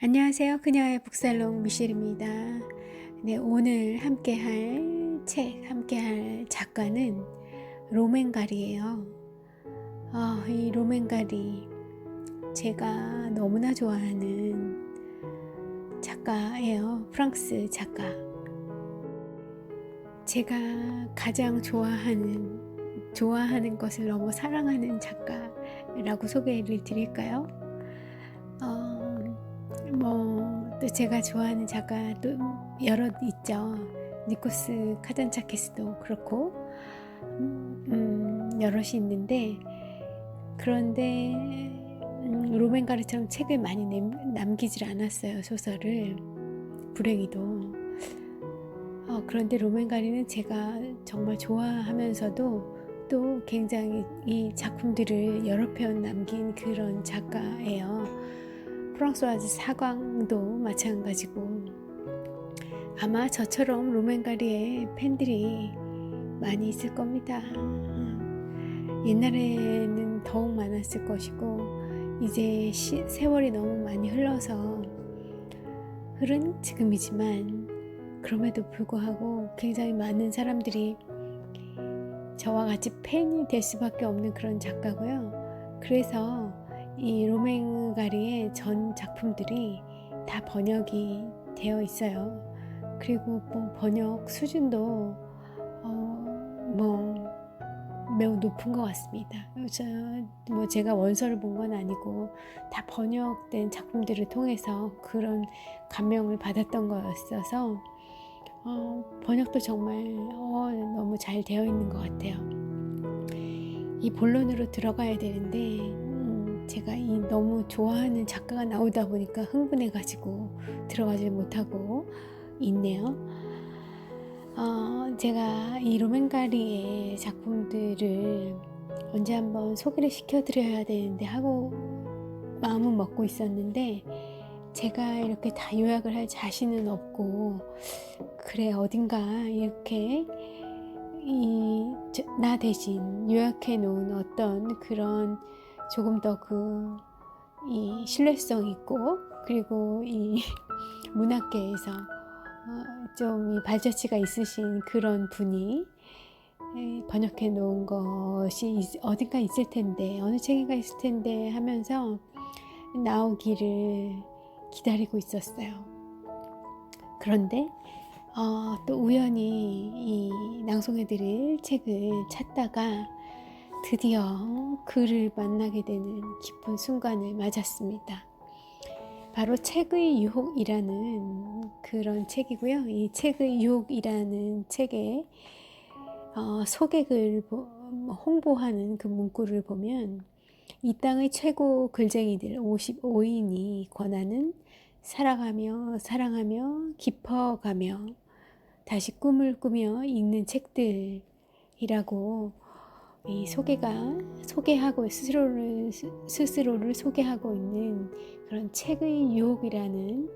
안녕하세요. 그녀의 북살롱 미셸입니다. 네, 오늘 함께 할 작가는 로맨갈이에요. 이 로맨갈이 제가 너무나 좋아하는 작가예요. 프랑스 작가. 제가 가장 좋아하는 것을 너무 사랑하는 작가라고 소개를 드릴까요? 또 제가 좋아하는 작가도 여럿 있죠. 니코스 카잔차키스도 그렇고 여럿이 있는데, 그런데 로맨가르처럼 책을 많이 남기질 않았어요. 소설을, 불행히도. 그런데 로맨가리는 제가 정말 좋아하면서도 또 굉장히 이 작품들을 여러 편 남긴 그런 작가예요. 프랑스와즈 사광도 마찬가지고, 아마 저처럼 로맨가리의 팬들이 많이 있을 겁니다. 옛날에는 더욱 많았을 것이고, 이제 세월이 너무 많이 흐른 지금이지만, 그럼에도 불구하고 굉장히 많은 사람들이 저와 같이 팬이 될 수밖에 없는 그런 작가고요. 그래서 이 로맨가리의 전 작품들이 다 번역이 되어 있어요. 그리고 번역 수준도 매우 높은 것 같습니다. 제가 원서를 본 건 아니고 다 번역된 작품들을 통해서 그런 감명을 받았던 거였어서 번역도 정말 너무 잘 되어 있는 것 같아요. 이 본론으로 들어가야 되는데 제가 너무 좋아하는 작가가 나오다 보니까 흥분해가지고 들어가지 못하고 있네요. 제가 이 로맨가리의 작품들을 언제 한번 소개를 시켜드려야 되는데 하고 마음은 먹고 있었는데, 제가 이렇게 다 요약을 할 자신은 없고, 그래 어딘가 이렇게 나 대신 요약해 놓은 어떤 그런 조금 더 이 신뢰성 있고, 그리고 이 문학계에서 좀 이 발자취가 있으신 그런 분이 번역해 놓은 것이 어딘가 있을 텐데, 어느 책인가 있을 텐데 하면서 나오기를 기다리고 있었어요. 그런데 또 우연히 이 낭송해드릴 책을 찾다가 드디어 그를 만나게 되는 기쁜 순간을 맞았습니다. 바로 책의 유혹이라는 그런 책이고요. 이 책의 유혹이라는 책의 소개글 홍보하는 그 문구를 보면, 이 땅의 최고 글쟁이들 55인이 권하는 살아가며 사랑하며 깊어가며 다시 꿈을 꾸며 읽는 책들이라고 이 소개하고 스스로를 소개하고 있는 그런 책의 유혹이라는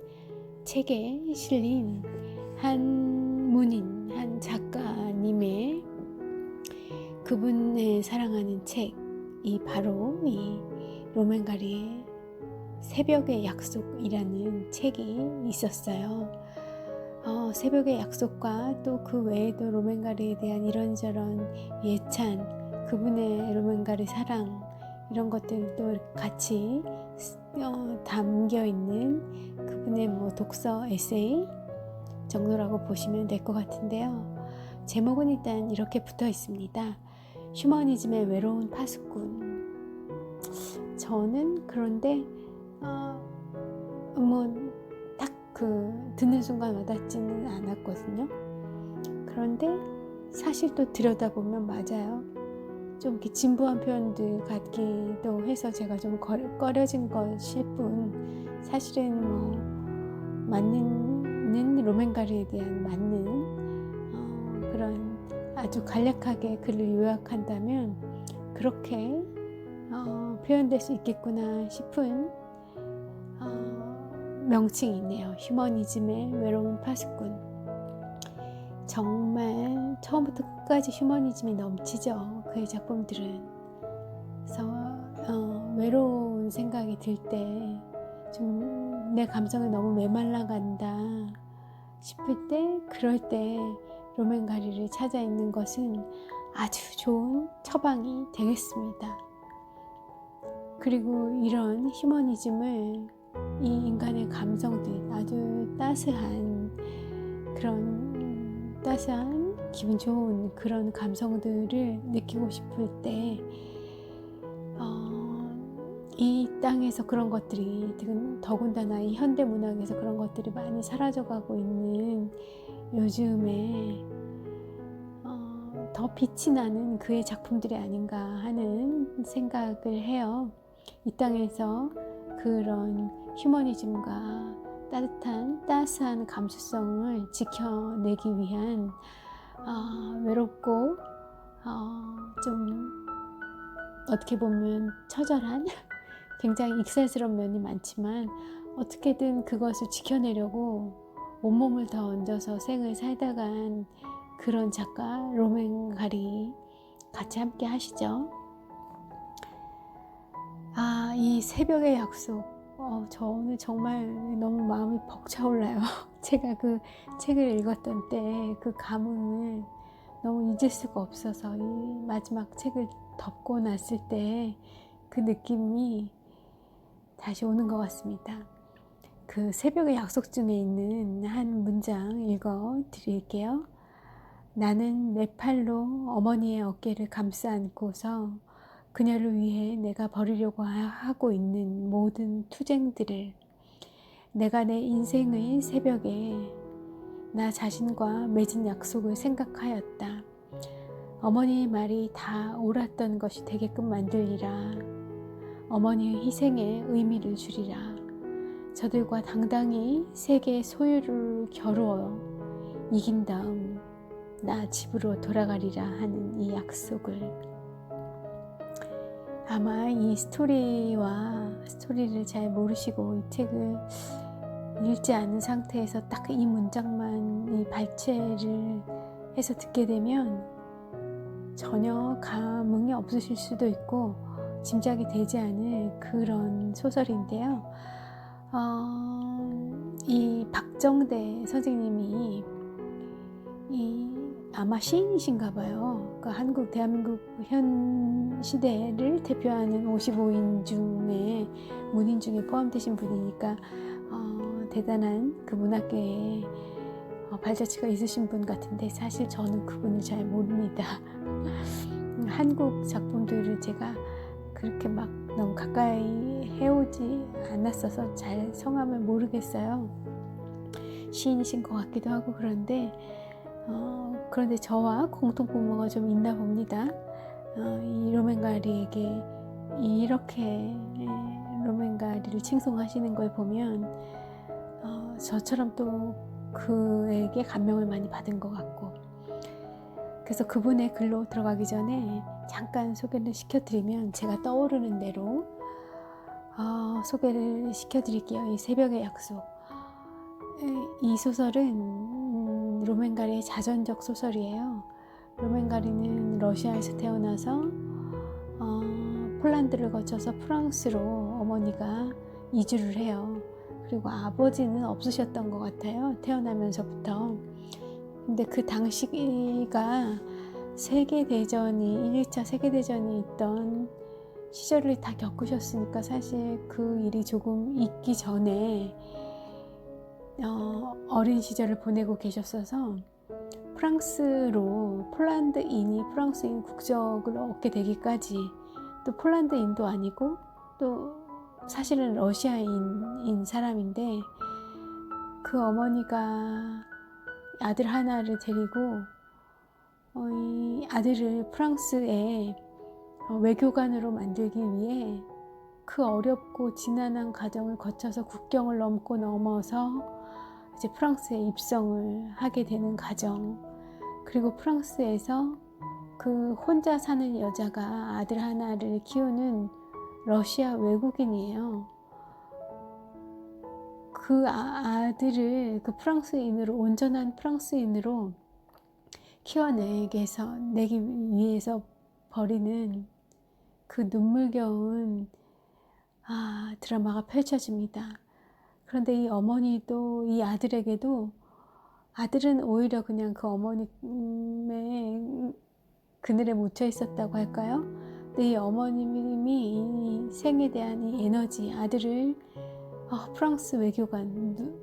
책에 실린 한 작가님의 그분의 사랑하는 책이 바로 이 로맨가리의 새벽의 약속이라는 책이 있었어요. 새벽의 약속과 또 그 외에도 로맨가리에 대한 이런저런 예찬, 그분의 로맨가리 사랑, 이런 것들도 같이 담겨 있는 그분의 독서 에세이 정도라고 보시면 될 것 같은데요. 제목은 일단 이렇게 붙어 있습니다. 휴머니즘의 외로운 파수꾼. 저는 그런데 딱 듣는 순간 와닿지는 않았거든요. 그런데 사실 또 들여다보면 맞아요. 좀 이렇게 진부한 표현들 같기도 해서 제가 좀 꺼려진 것일 뿐, 사실은 맞는 로맨가리에 대한 맞는 그런 아주 간략하게 글을 요약한다면 그렇게 표현될 수 있겠구나 싶은 명칭이 있네요. 휴머니즘의 외로운 파수꾼. 정말 처음부터 끝까지 휴머니즘이 넘치죠, 그의 작품들은. 그래서 외로운 생각이 들 때 좀 내 감성이 너무 메말라간다 싶을 때, 그럴 때 로맨가리를 찾아 읽는 것은 아주 좋은 처방이 되겠습니다. 그리고 이런 휴머니즘을, 이 인간의 감성들, 아주 따스한 그런 따스한 기분 좋은 그런 감성들을 느끼고 싶을 때 이 땅에서 그런 것들이, 더군다나 이 현대문학에서 그런 것들이 많이 사라져가고 있는 요즘에 더 빛이 나는 그의 작품들이 아닌가 하는 생각을 해요. 이 땅에서 그런 휴머니즘과 따스한 감수성을 지켜내기 위한 외롭고 좀 어떻게 보면 처절한 굉장히 익살스러운 면이 많지만 어떻게든 그것을 지켜내려고 온몸을 더 얹어서 생을 살다 간 그런 작가 로맨가리 같이 함께 하시죠. 이 새벽의 약속, 저 오늘 정말 너무 마음이 벅차올라요. 제가 그 책을 읽었던 때 그 감흥을 너무 잊을 수가 없어서, 이 마지막 책을 덮고 났을 때 그 느낌이 다시 오는 것 같습니다. 그 새벽의 약속 중에 있는 한 문장 읽어 드릴게요. 나는 내 팔로 어머니의 어깨를 감싸 안고서 그녀를 위해 내가 버리려고 하고 있는 모든 투쟁들을, 내가 내 인생의 새벽에 나 자신과 맺은 약속을 생각하였다. 어머니의 말이 다 옳았던 것이 되게끔 만들리라. 어머니의 희생에 의미를 주리라. 저들과 당당히 세계의 소유를 겨루어 이긴 다음 나 집으로 돌아가리라 하는 이 약속을. 아마 이 스토리를 잘 모르시고 이 책을 읽지 않은 상태에서 딱 이 문장만 이 발췌를 해서 듣게 되면 전혀 감흥이 없으실 수도 있고 짐작이 되지 않을 그런 소설인데요. 이 박정대 선생님이 아마 시인이신가 봐요. 그러니까 대한민국 현 시대를 대표하는 55인 중에 문인 중에 포함되신 분이니까 대단한 그 문학계에 발자취가 있으신 분 같은데, 사실 저는 그분을 잘 모릅니다. 한국 작품들을 제가 그렇게 막 너무 가까이 해오지 않았어서 잘 성함을 모르겠어요. 시인이신 것 같기도 하고 그런데 저와 공통분모가 좀 있나 봅니다. 이 로맨가리에게 이렇게 로맨가리를 칭송하시는 걸 보면 저처럼 또 그에게 감명을 많이 받은 것 같고, 그래서 그분의 글로 들어가기 전에 잠깐 소개를 시켜드리면, 제가 떠오르는 대로 소개를 시켜드릴게요. 이 새벽의 약속. 이 소설은 로맨가리의 자전적 소설이에요. 로맨가리는 러시아에서 태어나서 폴란드를 거쳐서 프랑스로 어머니가 이주를 해요. 그리고 아버지는 없으셨던 것 같아요, 태어나면서부터. 근데 그 당시가 1차 세계대전이 있던 시절을 다 겪으셨으니까 사실 그 일이 조금 있기 전에 어린 시절을 보내고 계셨어서 폴란드인이 프랑스인 국적을 얻게 되기까지, 또 폴란드인도 아니고 또 사실은 러시아인인 사람인데, 그 어머니가 아들 하나를 데리고 이 아들을 프랑스에 외교관으로 만들기 위해 그 어렵고 지난한 과정을 거쳐서 국경을 넘어서 이제 프랑스에 입성을 하게 되는 과정, 그리고 프랑스에서 그 혼자 사는 여자가 아들 하나를 키우는 러시아 외국인이에요. 그 아들을 그 온전한 프랑스인으로 키워내기 위해서 벌이는 그 눈물겨운 드라마가 펼쳐집니다. 그런데 이 어머니도 이 아들에게도 아들은 오히려 그냥 그 어머님의 그늘에 묻혀 있었다고 할까요? 근데 이 어머님이 이 생에 대한 이 에너지, 아들을 프랑스 외교관으로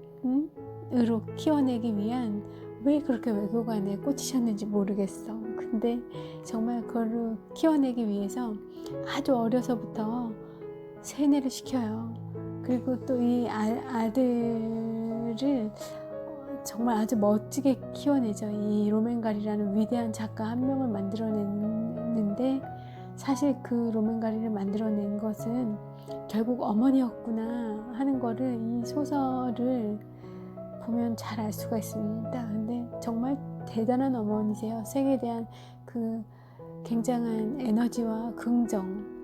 키워내기 위한 왜 그렇게 외교관에 꽂히셨는지 모르겠어. 근데 정말 그걸 키워내기 위해서 아주 어려서부터 세뇌를 시켜요. 그리고 또 이 아들을 정말 아주 멋지게 키워내죠. 이 로맨가리라는 위대한 작가 한 명을 만들어냈는데, 사실 그 로맨가리를 만들어낸 것은 결국 어머니였구나 하는 거를 이 소설을 보면 잘 알 수가 있습니다. 근데 정말 대단한 어머니세요. 생에 대한 그 굉장한 에너지와 긍정,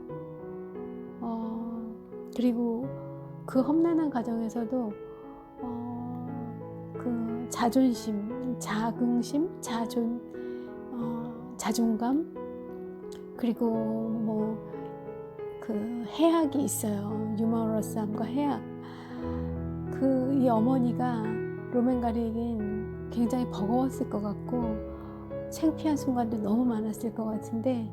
그리고 그 험난한 과정에서도 그 자존심, 자긍심, 자존감, 그리고 뭐 그 해악이 있어요. 유머러스함과 해악. 이 어머니가 로맨가리에겐 굉장히 버거웠을 것 같고 창피한 순간도 너무 많았을 것 같은데,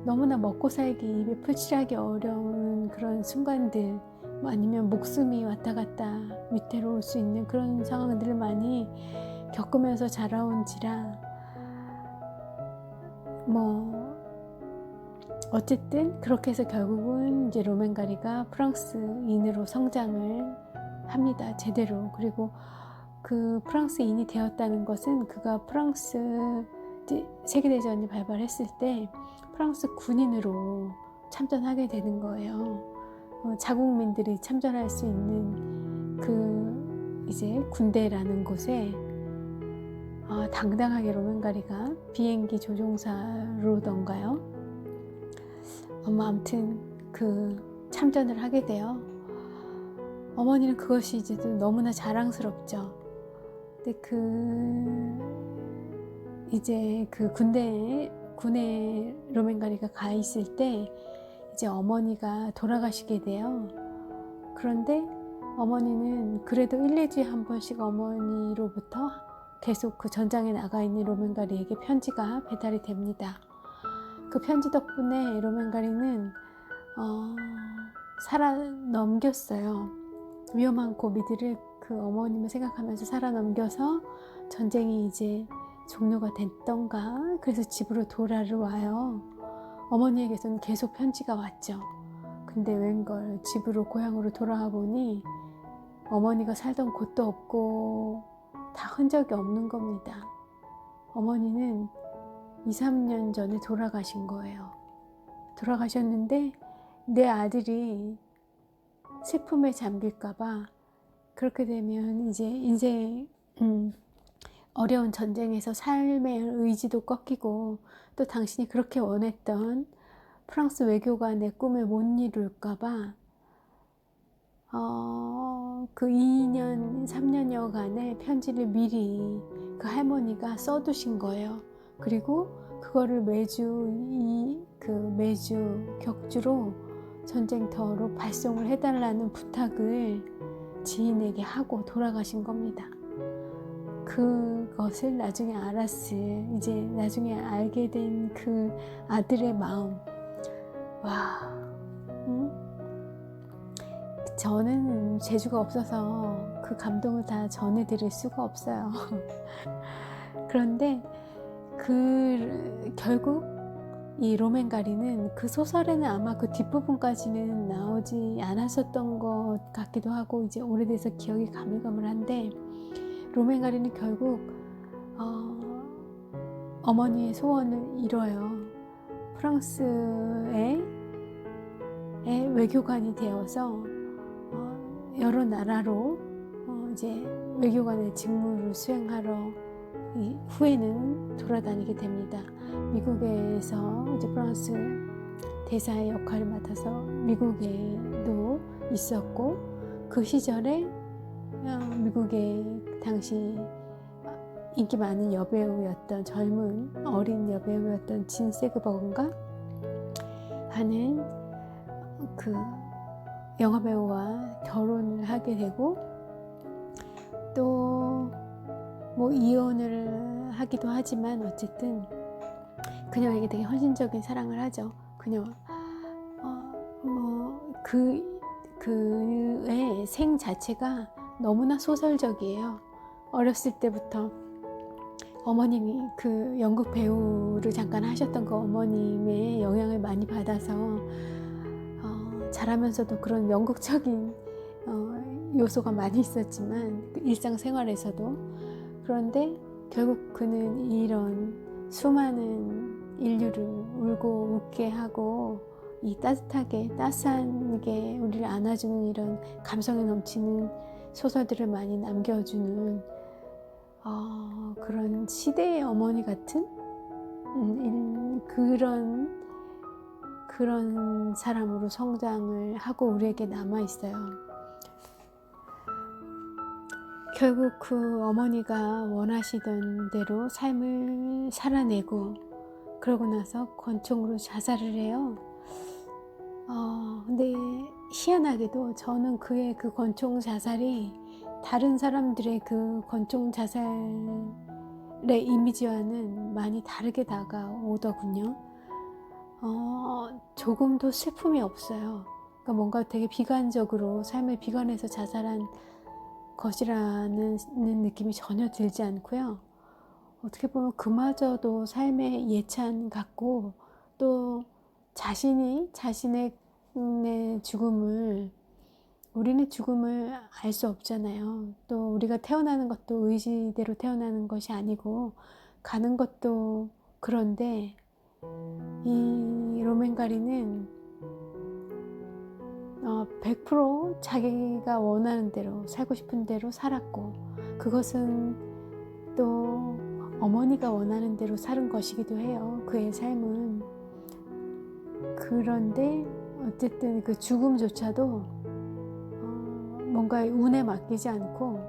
너무나 먹고 살기 입에 풀칠하기 어려운 그런 순간들, 아니면 목숨이 왔다 갔다 위태로울 수 있는 그런 상황들을 많이 겪으면서 자라온지라, 어쨌든 그렇게 해서 결국은 이제 로맨가리가 프랑스인으로 성장을 합니다. 제대로. 그리고 그 프랑스인이 되었다는 것은 그가 프랑스 세계대전이 발발했을 때 프랑스 군인으로 참전하게 되는 거예요. 자국민들이 참전할 수 있는 이제 군대라는 곳에 당당하게 로맨가리가 비행기 조종사로던가요. 아무튼 참전을 하게 돼요. 어머니는 그것이 이제 너무나 자랑스럽죠. 근데 이제 군에 로맨가리가 가 있을 때 이제 어머니가 돌아가시게 돼요. 그런데 어머니는 그래도 1, 2주에 한 번씩 어머니로부터 계속 그 전장에 나가 있는 로맨가리에게 편지가 배달이 됩니다. 그 편지 덕분에 로맨가리는 살아넘겼어요. 위험한 고비들을 그 어머님을 생각하면서 살아넘겨서 전쟁이 이제 종료가 됐던가, 그래서 집으로 돌아와요. 어머니에게서는 계속 편지가 왔죠. 근데 웬걸 집으로, 고향으로 돌아와 보니 어머니가 살던 곳도 없고 다 흔적이 없는 겁니다. 어머니는 2, 3년 전에 돌아가신 거예요. 돌아가셨는데 내 아들이 슬픔에 잠길까봐, 그렇게 되면 이제 인생 어려운 전쟁에서 삶의 의지도 꺾이고, 또 당신이 그렇게 원했던 프랑스 외교관의 꿈을 못 이룰까봐 그 2년, 3년여간의 편지를 미리 그 할머니가 써두신 거예요. 그리고 그거를 매주 격주로 전쟁터로 발송을 해달라는 부탁을 지인에게 하고 돌아가신 겁니다. 그것을 나중에 나중에 알게 된 그 아들의 마음. 저는 재주가 없어서 그 감동을 다 전해드릴 수가 없어요. 그런데 결국 이 로맨가리는 그 소설에는 아마 그 뒷부분까지는 나오지 않았었던 것 같기도 하고, 이제 오래돼서 기억이 가물가물한데, 로맨가리는 결국 어머니의 소원을 이뤄요. 프랑스의 외교관이 되어서 여러 나라로 이제 외교관의 직무를 수행하러 후에는 돌아다니게 됩니다. 미국에서 이제 프랑스 대사의 역할을 맡아서 미국에도 있었고, 그 시절에 미국의 당시 인기 많은 여배우였던, 젊은 어린 여배우였던 진 세그버건가 하는 그 영화배우와 결혼을 하게 되고, 또 뭐 이혼을 하기도 하지만 어쨌든 그녀에게 되게 헌신적인 사랑을 하죠. 그녀 그의 생 자체가 너무나 소설적이에요. 어렸을 때부터 어머님이 그 연극 배우를 잠깐 하셨던 그 어머님의 영향을 많이 받아서 자라면서도 그런 연극적인 요소가 많이 있었지만 그 일상생활에서도. 그런데 결국 그는 이런 수많은 인류를 울고 웃게 하고 이 따스한 게 우리를 안아주는 이런 감성에 넘치는 소설들을 많이 남겨주는 그런 시대의 어머니 같은 그런 사람으로 성장을 하고 우리에게 남아있어요. 결국 그 어머니가 원하시던 대로 삶을 살아내고 그러고 나서 권총으로 자살을 해요. 근데 희한하게도 저는 그의 그 권총 자살이 다른 사람들의 그 권총 자살의 이미지와는 많이 다르게 다가오더군요. 조금도 슬픔이 없어요. 그러니까 뭔가 되게 비관적으로 삶을 비관해서 자살한 것이라는 느낌이 전혀 들지 않고요. 어떻게 보면 그마저도 삶의 예찬 같고 또 자신의 죽음을 우리는 죽음을 알 수 없잖아요. 또 우리가 태어나는 것도 의지대로 태어나는 것이 아니고 가는 것도 그런데 이 로맨가리는 100% 자기가 원하는 대로 살고 싶은 대로 살았고 그것은 또 어머니가 원하는 대로 사는 것이기도 해요. 그의 삶은. 그런데 어쨌든 그 죽음조차도 뭔가 운에 맡기지 않고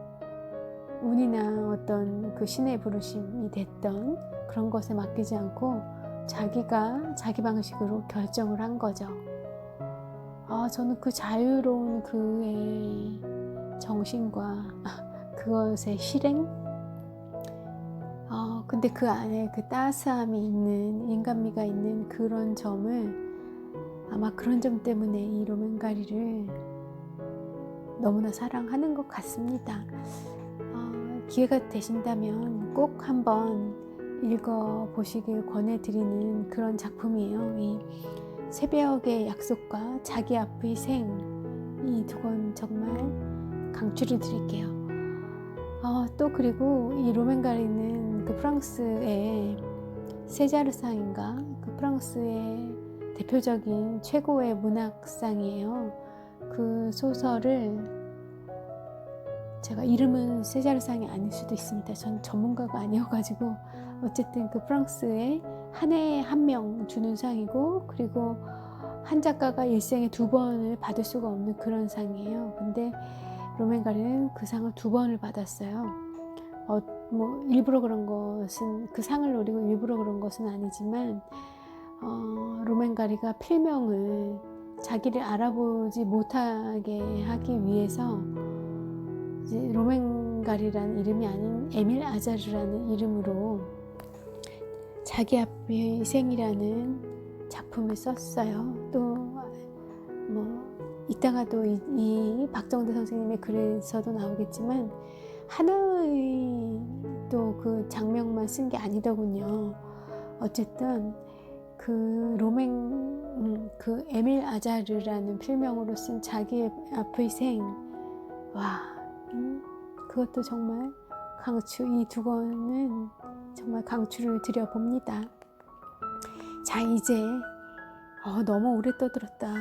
운이나 어떤 그 신의 부르심이 됐던 그런 것에 맡기지 않고 자기가 자기 방식으로 결정을 한 거죠. 저는 그 자유로운 그의 정신과 그것의 실행 근데 그 안에 그 따스함이 있는 인간미가 있는 그런 점을 아마 그런 점 때문에 이 로맨가리를 너무나 사랑하는 것 같습니다. 기회가 되신다면 꼭 한번 읽어보시길 권해드리는 그런 작품이에요. 이 새벽의 약속과 자기 앞의 생 이 두 권 정말 강추를 드릴게요. 또 그리고 이 로맨가리는 그 프랑스의 세자르상인가 그 프랑스의 대표적인 최고의 문학상이에요. 그 소설을 제가 이름은 세자르상이 아닐 수도 있습니다. 전 전문가가 아니어가지고 어쨌든 그 프랑스의 한 해에 한 명 주는 상이고 그리고 한 작가가 일생에 2번을 받을 수가 없는 그런 상이에요. 근데 로맨가리는 그 상을 2번을 받았어요. 뭐 일부러 그런 것은 그 상을 노리고 일부러 그런 것은 아니지만 로맨가리가 필명을 자기를 알아보지 못하게 하기 위해서 이제 로맨가리라는 이름이 아닌 에밀 아자르라는 이름으로 자기 앞의 생이라는 작품을 썼어요. 또 뭐 이따가 또 이 박정대 선생님의 글에서도 나오겠지만 하나의 또 그 장면만 쓴 게 아니더군요. 어쨌든 그 그 에밀 아자르라는 필명으로 쓴 자기 앞의 생, 그것도 정말 강추, 이 2권은 정말 강추를 드려봅니다. 자, 이제 너무 오래 떠들었다.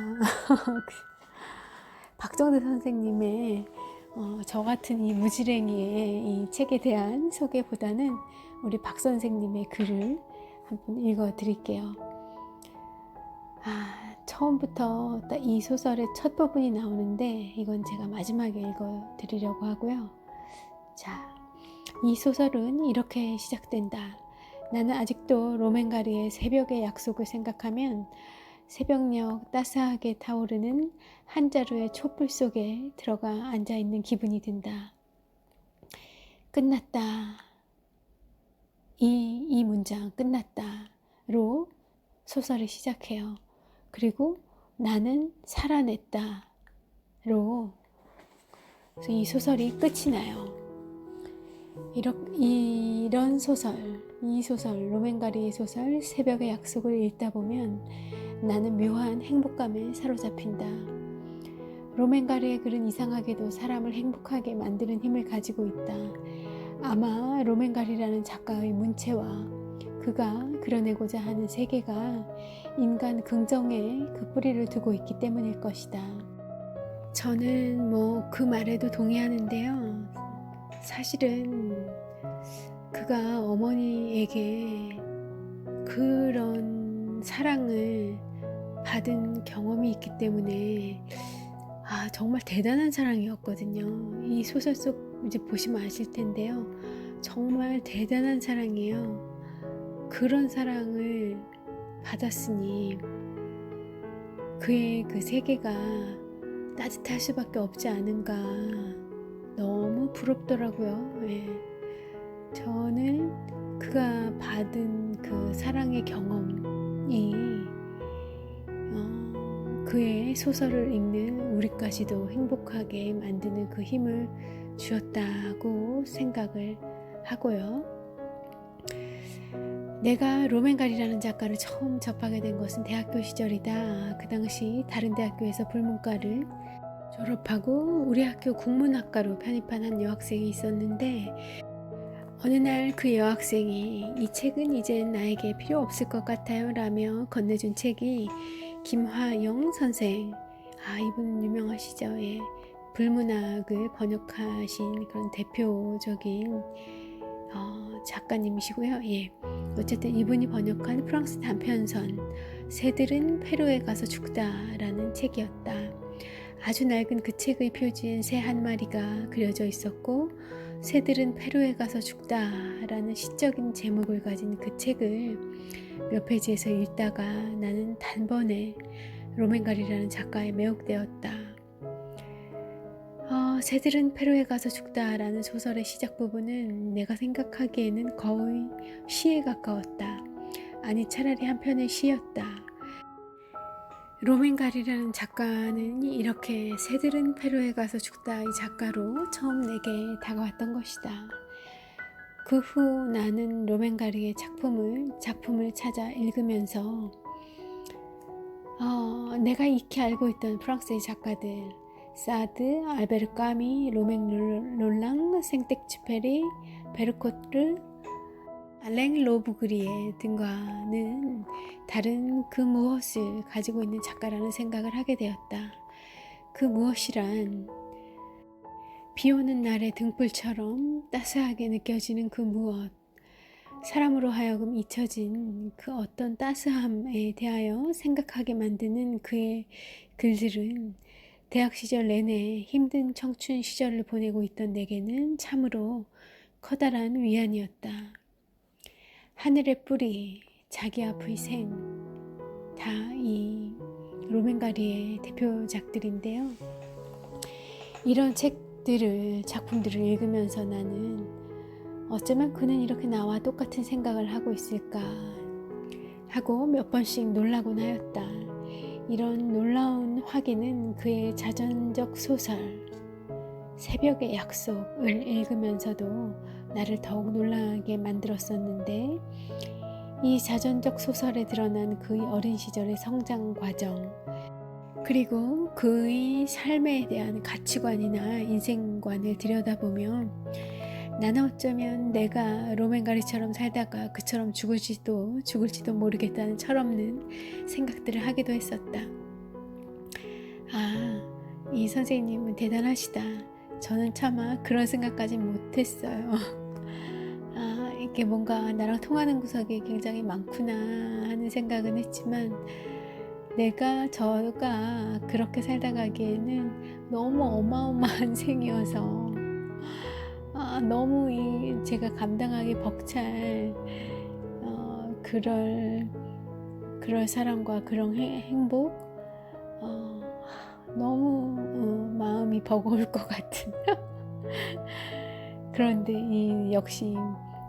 박정대 선생님의 저 같은 이 무지랭이의 이 책에 대한 소개보다는 우리 박 선생님의 글을 한번 읽어 드릴게요. 처음부터 딱 이 소설의 첫 부분이 나오는데 이건 제가 마지막에 읽어 드리려고 하고요. 자, 이 소설은 이렇게 시작된다. 나는 아직도 로맨가리의 새벽의 약속을 생각하면 새벽녘 따스하게 타오르는 한 자루의 촛불 속에 들어가 앉아있는 기분이 든다. 끝났다. 이 문장 끝났다로 소설이 시작해요. 그리고 나는 살아냈다로 이 소설이 끝이 나요. 이런 소설, 이 소설, 로맨가리의 소설 새벽의 약속을 읽다 보면 나는 묘한 행복감에 사로잡힌다. 로맨가리의 글은 이상하게도 사람을 행복하게 만드는 힘을 가지고 있다. 아마 로맨가리라는 작가의 문체와 그가 그려내고자 하는 세계가 인간 긍정에 그 뿌리를 두고 있기 때문일 것이다. 저는 그 말에도 동의하는데요. 사실은 그가 어머니에게 그런 사랑을 받은 경험이 있기 때문에 정말 대단한 사랑이었거든요. 이 소설 속 이제 보시면 아실 텐데요. 정말 대단한 사랑이에요. 그런 사랑을 받았으니 그의 그 세계가 따뜻할 수밖에 없지 않은가. 너무 부럽더라고요. 예. 저는 그가 받은 그 사랑의 경험이 그의 소설을 읽는 우리까지도 행복하게 만드는 그 힘을 주었다고 생각을 하고요. 내가 로맨가리라는 작가를 처음 접하게 된 것은 대학교 시절이다. 그 당시 다른 대학교에서 불문과를 졸업하고 우리 학교 국문학과로 편입한 한 여학생이 있었는데 어느 날 그 여학생이 이 책은 이제 나에게 필요 없을 것 같아요 라며 건네준 책이 김화영 선생, 이분 유명하시죠? 예. 불문학을 번역하신 그런 대표적인 작가님이시고요. 예. 어쨌든 이분이 번역한 프랑스 단편선 새들은 페루에 가서 죽다라는 책이었다. 아주 낡은 그 책의 표지엔 새 한 마리가 그려져 있었고 새들은 페루에 가서 죽다라는 시적인 제목을 가진 그 책을 몇 페이지에서 읽다가 나는 단번에 로맨가리라는 작가에 매혹되었다. 새들은 페루에 가서 죽다라는 소설의 시작 부분은 내가 생각하기에는 거의 시에 가까웠다. 아니 차라리 한편의 시였다. 로맨가리라는 작가는 이렇게 새들은 페루에 가서 죽다 이 작가로 처음 내게 다가왔던 것이다. 그 후 나는 로맨가리의 작품을 찾아 읽으면서 내가 익히 알고 있던 프랑스의 작가들 사드, 알베르 까미, 로맹 롤랑, 생텍쥐페리, 베르코트, 알랭 로브그리에 등과는 다른 그 무엇을 가지고 있는 작가라는 생각을 하게 되었다. 그 무엇이란 비오는 날의 등불처럼 따스하게 느껴지는 그 무엇, 사람으로 하여금 잊혀진 그 어떤 따스함에 대하여 생각하게 만드는 그의 글들은 대학 시절 내내 힘든 청춘 시절을 보내고 있던 내게는 참으로 커다란 위안이었다. 하늘의 뿌리, 자기 앞의 생, 다 이 로맨가리의 대표작들인데요. 이런 작품들을 읽으면서 나는 어쩌면 그는 이렇게 나와 똑같은 생각을 하고 있을까 하고 몇 번씩 놀라곤 하였다. 이런 놀라운 확인은 그의 자전적 소설 새벽의 약속을 읽으면서도 나를 더욱 놀라게 만들었었는데 이 자전적 소설에 드러난 그의 어린 시절의 성장 과정 그리고 그의 삶에 대한 가치관이나 인생관을 들여다보면 나는 어쩌면 내가 로맨가리처럼 살다가 그처럼 죽을지도 모르겠다는 철없는 생각들을 하기도 했었다. 이 선생님은 대단하시다. 저는 차마 그런 생각까지 못했어요. 이게 뭔가 나랑 통하는 구석이 굉장히 많구나 하는 생각은 했지만 저가 그렇게 살다 가기에는 너무 어마어마한 생이어서 너무 제가 감당하기 벅찰 그럴 사랑과 그런 행복 너무 마음이 버거울 것 같은 그런데 이 역시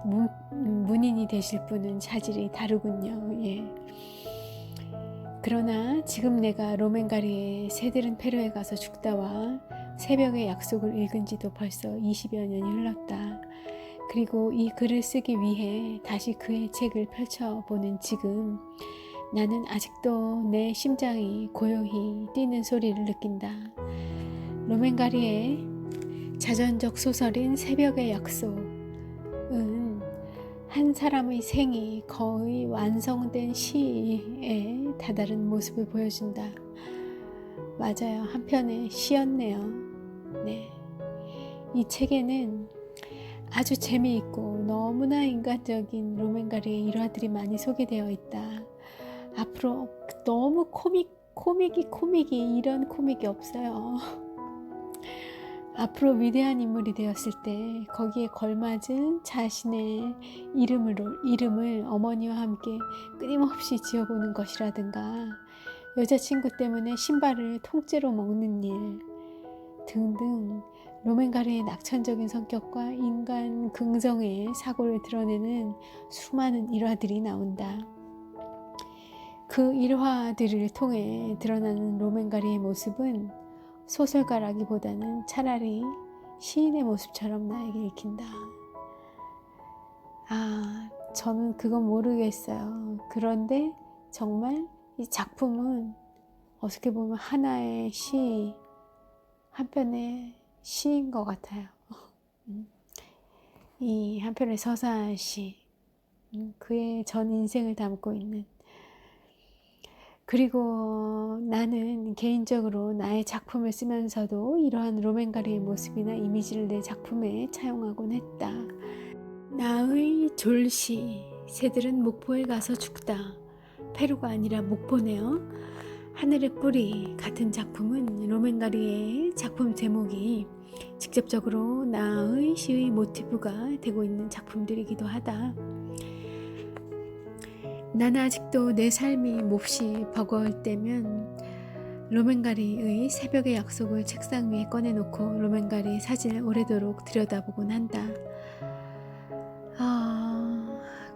문인이 되실 분은 자질이 다르군요. 예. 그러나 지금 내가 로맨가리의 새들은 페루에 가서 죽다와 새벽의 약속을 읽은 지도 벌써 20여 년이 흘렀다. 그리고 이 글을 쓰기 위해 다시 그의 책을 펼쳐보는 지금 나는 아직도 내 심장이 고요히 뛰는 소리를 느낀다. 로맨가리의 자전적 소설인 새벽의 약속은 한 사람의 생이 거의 완성된 시의 다다른 모습을 보여준다. 맞아요. 한편의 시였네요. 네. 이 책에는 아주 재미있고 너무나 인간적인 로맨가리의 일화들이 많이 소개되어 있다. 앞으로 너무 코믹이 이런 코믹이 없어요. 앞으로 위대한 인물이 되었을 때 거기에 걸맞은 자신의 이름을 어머니와 함께 끊임없이 지어보는 것이라든가 여자친구 때문에 신발을 통째로 먹는 일 등등 로맨가리의 낙천적인 성격과 인간 긍정의 사고를 드러내는 수많은 일화들이 나온다. 그 일화들을 통해 드러나는 로맨가리의 모습은 소설가라기보다는 차라리 시인의 모습처럼 나에게 읽힌다. 저는 그건 모르겠어요. 그런데 정말 이 작품은 어떻게 보면 하나의 한편의 시인 것 같아요. 이 한편의 서사의 시, 그의 전 인생을 담고 있는. 그리고 나는 개인적으로 나의 작품을 쓰면서도 이러한 로맨가리의 모습이나 이미지를 내 작품에 차용하곤 했다. 나의 졸시, 새들은 목포에 가서 죽다. 페루가 아니라 목포네요. 하늘의 뿌리 같은 작품은 로맨가리의 작품 제목이 직접적으로 나의 시의 모티브가 되고 있는 작품들이기도 하다. 나는 아직도 내 삶이 몹시 버거울 때면 로맨가리의 새벽의 약속을 책상 위에 꺼내놓고 로맨가리의 사진을 오래도록 들여다보곤 한다.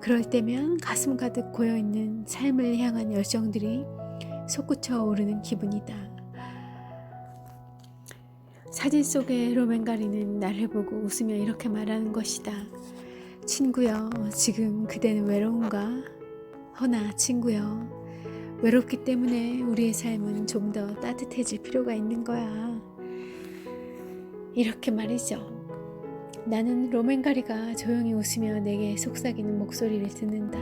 그럴 때면 가슴 가득 고여있는 삶을 향한 열정들이 솟구쳐 오르는 기분이다. 사진 속의 로맨가리는 나를 보고 웃으며 이렇게 말하는 것이다. 친구여, 지금 그대는 외로운가? 허나 친구여, 외롭기 때문에 우리의 삶은 좀 더 따뜻해질 필요가 있는 거야. 이렇게 말이죠. 나는 로맨가리가 조용히 웃으며 내게 속삭이는 목소리를 듣는다.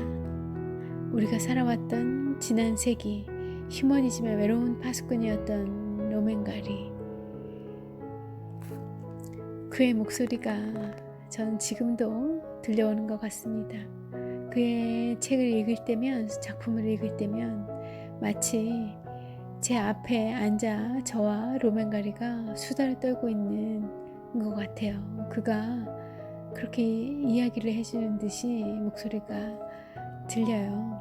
우리가 살아왔던 지난 세기 휴머니즘의 외로운 파수꾼이었던 로맨가리. 그의 목소리가 전 지금도 들려오는 것 같습니다. 그의 책을 읽을 때면, 작품을 읽을 때면 마치 제 앞에 앉아 저와 로맨가리가 수다를 떨고 있는 것 같아요. 그가 그렇게 이야기를 해주는 듯이 목소리가 들려요.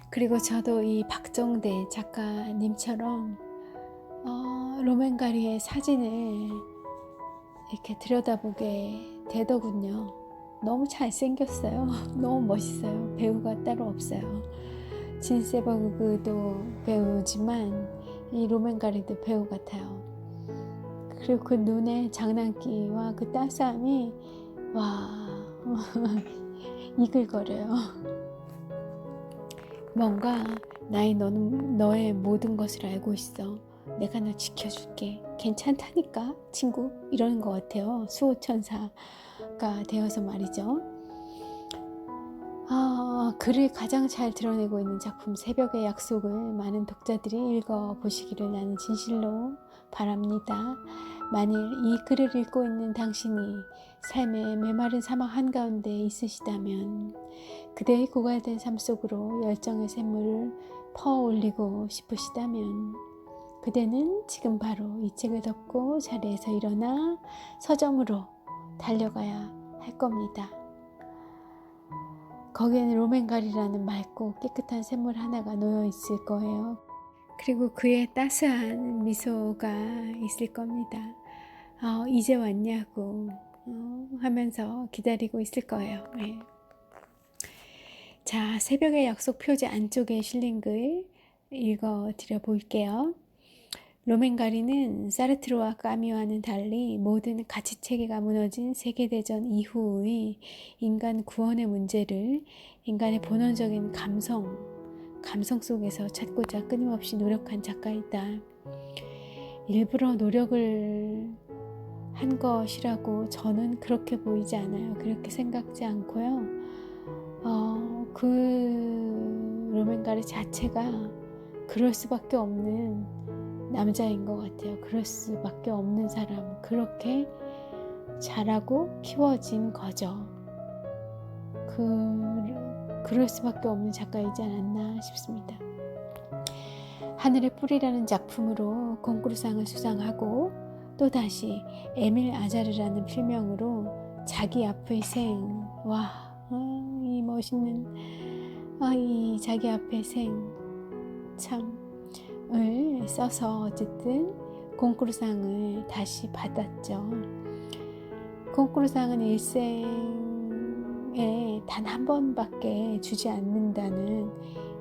그리고 저도 이 박정대 작가님처럼 로맨가리의 사진을 이렇게 들여다보게 되더군요. 너무 잘생겼어요. 너무 멋있어요. 배우가 따로 없어요. 진세버그도 배우지만 이 로맨가리도 배우 같아요. 그리고 그 눈의 장난기와 그 따스함이 이글거려요. 뭔가 너는 너의 모든 것을 알고 있어. 내가 널 지켜줄게. 괜찮다니까 친구. 이러는 것 같아요. 수호천사가 되어서 말이죠. 글을 가장 잘 드러내고 있는 작품 새벽의 약속을 많은 독자들이 읽어보시기를 나는 진실로 바랍니다. 만일 이 글을 읽고 있는 당신이 삶의 메마른 사막 한가운데 있으시다면 그대의 고갈된 삶 속으로 열정의 샘물을 퍼올리고 싶으시다면 그대는 지금 바로 이 책을 덮고 자리에서 일어나 서점으로 달려가야 할 겁니다. 거기에는 로맨가리라는 맑고 깨끗한 샘물 하나가 놓여 있을 거예요. 그리고 그의 따스한 미소가 있을 겁니다. 이제 왔냐고, 하면서 기다리고 있을 거예요. 네. 자, 새벽의 약속 표지 안쪽에 실린 글 읽어 드려 볼게요. 로맨가리는 사르트르와 까미와는 달리 모든 가치체계가 무너진 세계대전 이후의 인간 구원의 문제를 인간의 본원적인 감성 속에서 찾고자 끊임없이 노력한 작가이다. 일부러 노력을 한 것이라고 저는 그렇게 보이지 않아요. 그렇게 생각지 않고요. 그 로맨가리 자체가 그럴 수밖에 없는 남자인 것 같아요. 그럴 수밖에 없는 사람, 그렇게 자라고 키워진 거죠. 그럴 수밖에 없는 작가이지 않았나 싶습니다. 하늘의 뿌리라는 작품으로 콩쿠르상을 수상하고 또다시 에밀 아자르라는 필명으로 자기 앞의 생, 이 멋있는 이 자기 앞의 생 참을 써서 어쨌든 콩쿠르상을 다시 받았죠. 콩쿠르상은 일생에 단 한 번밖에 주지 않는다는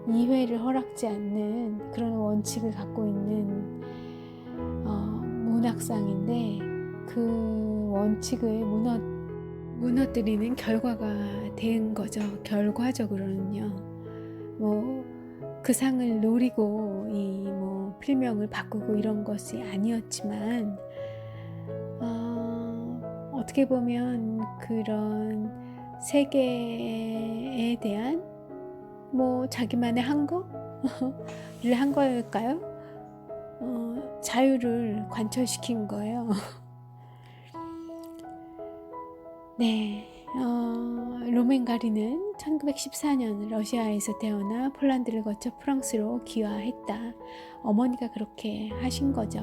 2회를 허락지 않는 그런 원칙을 갖고 있는 문학상인데 그 원칙을 무너뜨리는 결과가 된 거죠. 결과적으로는요. 그 상을 노리고 필명을 바꾸고 이런 것이 아니었지만 어떻게 보면 그런 세계에 대한 자기만의 한 거를 한 거일까요? 자유를 관철시킨 거예요. 네, 로맨가리는 1914년 러시아에서 태어나 폴란드를 거쳐 프랑스로 귀화했다. 어머니가 그렇게 하신 거죠.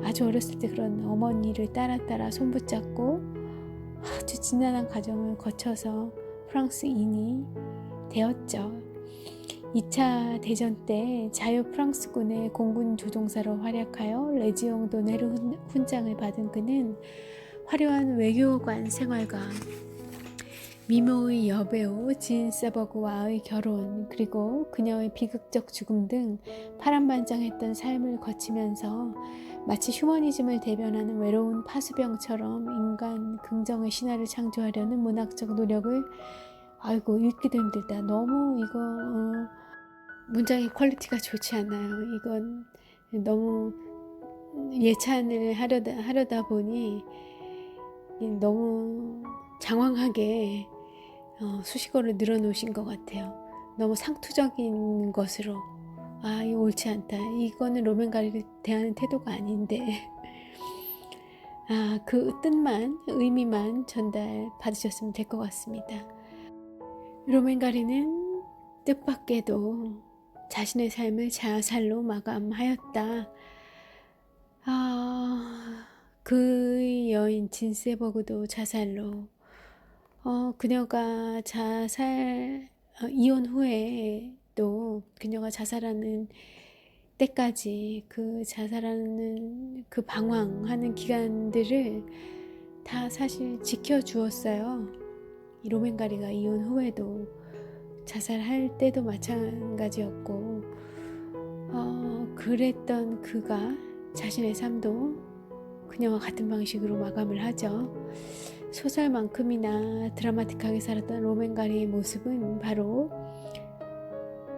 아주 어렸을 때 그런 어머니를 따라 손붙잡고 아주 지난한 과정을 거쳐서 프랑스인이 되었죠. 2차 대전 때 자유 프랑스군의 공군 조종사로 활약하여 레지옹 도네르 훈장을 받은 그는 화려한 외교관 생활과 미모의 여배우 진 세버그와의 결혼, 그리고 그녀의 비극적 죽음 등 파란만장했던 삶을 거치면서 마치 휴머니즘을 대변하는 외로운 파수병처럼 인간 긍정의 신화를 창조하려는 문학적 노력을 읽기도 힘들다. 너무 이거 문장의 퀄리티가 좋지 않아요. 이건 너무 예찬을 하려다 보니 너무 장황하게 수식어를 늘어놓으신 것 같아요. 너무 상투적인 것으로 이거 옳지 않다. 이거는 로맨가리를 대하는 태도가 아닌데 그 뜻만, 의미만 전달 받으셨으면 될 것 같습니다. 로맨가리는 뜻밖에도 자신의 삶을 자살로 마감하였다. 그의 여인 진세버그도 자살로, 그녀가 이혼 후에도 그녀가 자살하는 때까지 그 자살하는 그 방황하는 기간들을 다 사실 지켜주었어요. 이 로맨가리가 이혼 후에도 자살할 때도 마찬가지였고, 그랬던 그가 자신의 삶도 그녀와 같은 방식으로 마감을 하죠. 소설만큼이나 드라마틱하게 살았던 로맨가리의 모습은 바로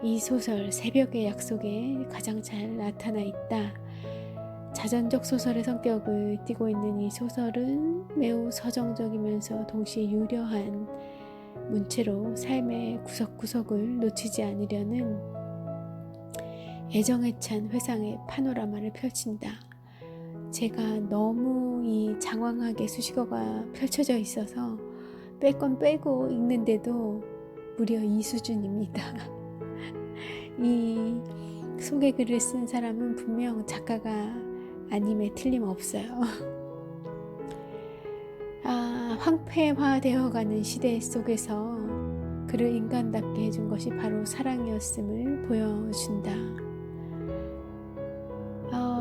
이 소설 새벽의 약속에 가장 잘 나타나 있다. 자전적 소설의 성격을 띠고 있는 이 소설은 매우 서정적이면서 동시에 유려한 문체로 삶의 구석구석을 놓치지 않으려는 애정에 찬 회상의 파노라마를 펼친다. 제가 너무 이 장황하게 수식어가 펼쳐져 있어서 뺄 건 빼고 읽는데도 무려 이 수준입니다. 이 소개 글을 쓴 사람은 분명 작가가 아님에 틀림없어요. 황폐화되어가는 시대 속에서 그를 인간답게 해준 것이 바로 사랑이었음을 보여준다.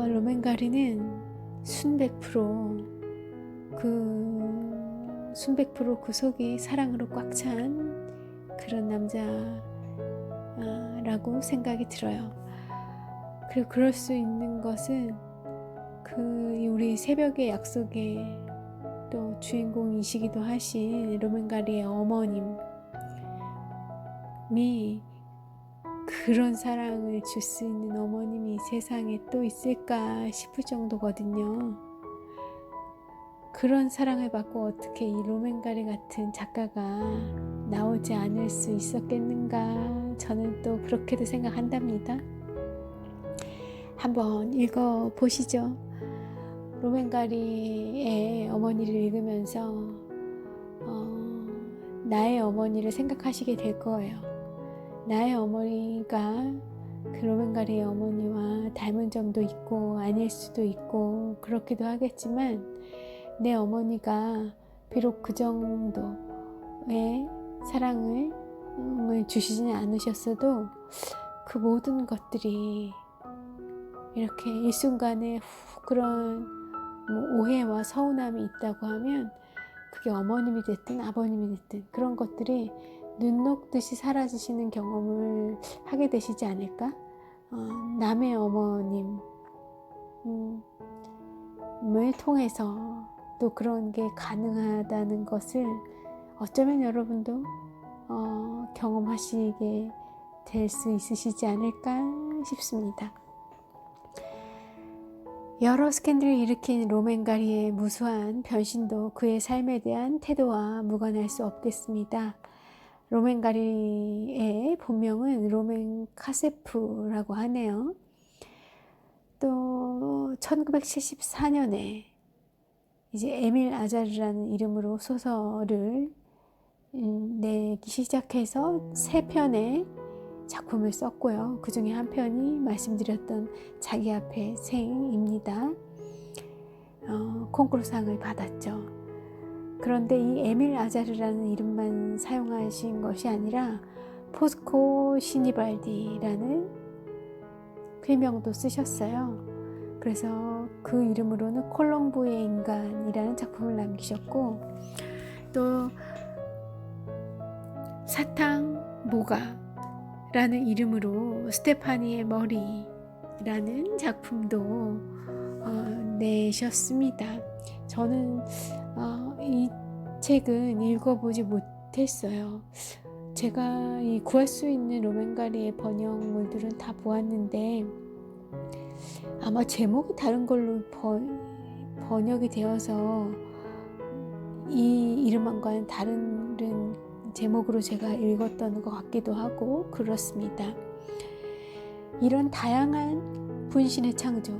로맨가리는 순 100% 그 순백% 그 속이 사랑으로 꽉 찬 그런 남자라고 생각이 들어요. 그리고 그럴 수 있는 것은 우리 새벽의 약속의 또 주인공이시기도 하신 로맨가리의 어머님이 그런 사랑을 줄 수 있는 어머님이 이 세상에 또 있을까 싶을 정도거든요. 그런 사랑을 받고 어떻게 이 로맨가리 같은 작가가 나오지 않을 수 있었겠는가, 저는 또 그렇게도 생각한답니다. 한번 읽어보시죠. 로맨가리의 어머니를 읽으면서 나의 어머니를 생각하시게 될 거예요. 나의 어머니가 그 로맨가리의 어머니와 닮은 점도 있고 아닐 수도 있고 그렇기도 하겠지만, 내 어머니가 비록 그 정도의 사랑을 주시지는 않으셨어도 그 모든 것들이 이렇게 일순간에 그런 오해와 서운함이 있다고 하면 그게 어머님이 됐든 아버님이 됐든 그런 것들이 눈 녹듯이 사라지시는 경험을 하게 되시지 않을까? 남의 어머님을 통해서 또 그런 게 가능하다는 것을 어쩌면 여러분도 경험하시게 될 수 있으시지 않을까 싶습니다. 여러 스캔들을 일으킨 로맨가리의 무수한 변신도 그의 삶에 대한 태도와 무관할 수 없겠습니다. 로맨가리의 본명은 로맨 카세프라고 하네요. 또 1974년에 이제 에밀 아자르라는 이름으로 소설을 내기 시작해서 3편의 작품을 썼고요. 그 중에 한 편이 말씀드렸던 자기 앞에 생입니다. 콩쿠르상을 받았죠. 그런데 이 에밀 아자르라는 이름만 사용하신 것이 아니라 포스코 시니발디라는 필명도 쓰셨어요. 그래서 그 이름으로는 콜롬보의 인간이라는 작품을 남기셨고, 또 사탕 모가라는 이름으로 스테파니의 머리라는 작품도 내셨습니다. 저는 이 책은 읽어보지 못했어요. 제가 구할 수 있는 로맨가리의 번역물들은 다 보았는데 아마 제목이 다른 걸로 번역이 되어서 이 이름과는 다른 제목으로 제가 읽었던 것 같기도 하고 그렇습니다. 이런 다양한 분신의 창조,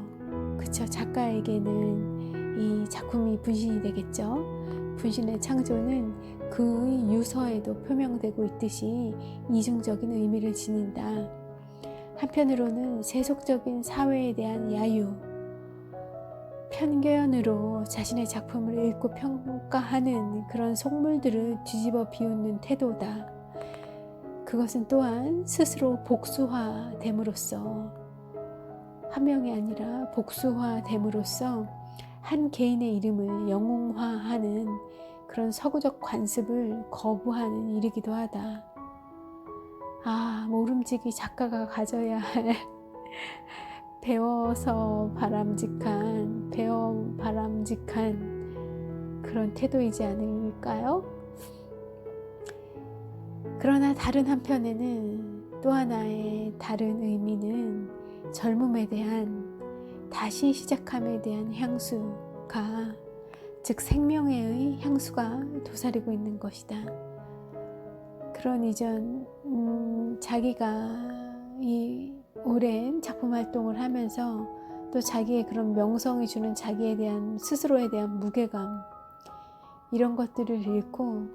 그쵸? 작가에게는 이 작품이 분신이 되겠죠. 분신의 창조는 그의 유서에도 표명되고 있듯이 이중적인 의미를 지닌다. 한편으로는 세속적인 사회에 대한 야유, 편견으로 자신의 작품을 읽고 평가하는 그런 속물들을 뒤집어 비웃는 태도다. 그것은 또한 스스로 복수화됨으로써, 한 명이 아니라 복수화됨으로써 한 개인의 이름을 영웅화하는 그런 서구적 관습을 거부하는 일이기도 하다. 모름지기 작가가 가져야 할 배워 바람직한 그런 태도이지 않을까요? 그러나 다른 한편에는 또 하나의 다른 의미는 젊음에 대한, 다시 시작함에 대한 향수가, 즉 생명의 향수가 도사리고 있는 것이다. 그런 이전 자기가 이 오랜 작품 활동을 하면서 또 자기의 그런 명성이 주는 자기에 대한, 스스로에 대한 무게감, 이런 것들을 잃고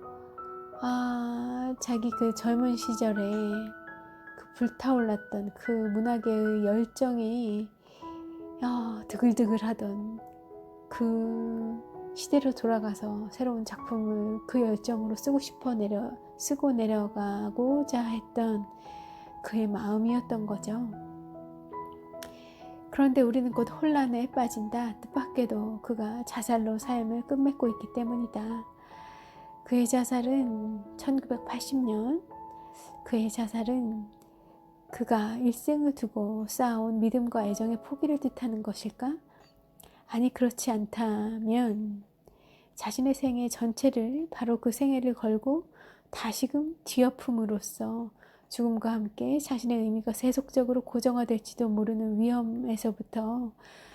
자기 그 젊은 시절에 그 불타올랐던 그 문학의 열정이 드글드글하던 그 시대로 돌아가서 새로운 작품을 그 열정으로 쓰고 내려가고자 했던 그의 마음이었던 거죠. 그런데 우리는 곧 혼란에 빠진다. 뜻밖에도 그가 자살로 삶을 끝맺고 있기 때문이다. 그의 자살은 1980년, 그의 자살은 그가 일생을 두고 쌓아온 믿음과 애정의 포기를 뜻하는 것일까? 아니, 그렇지 않다면 자신의 생애 전체를 바로 그 생애를 걸고 다시금 뒤엎음으로써 죽음과 함께 자신의 의미가 세속적으로 고정화될지도 모르는 위험에서부터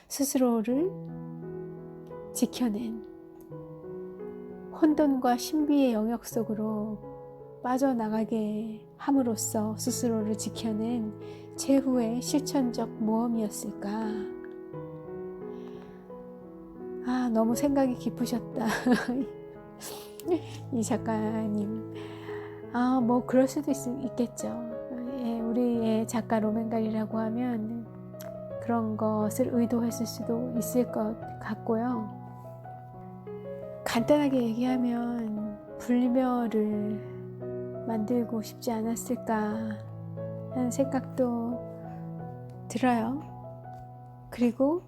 스스로를 지켜낸 혼돈과 신비의 영역 속으로 빠져나가게 함으로써 스스로를 지켜낸 최후의 실천적 모험이었을까? 너무 생각이 깊으셨다. 이 작가님. 뭐 그럴 수도 있겠죠. 우리의 작가 로맨갈이라고 하면 그런 것을 의도했을 수도 있을 것 같고요. 간단하게 얘기하면 불멸을 만들고 싶지 않았을까 하는 생각도 들어요. 그리고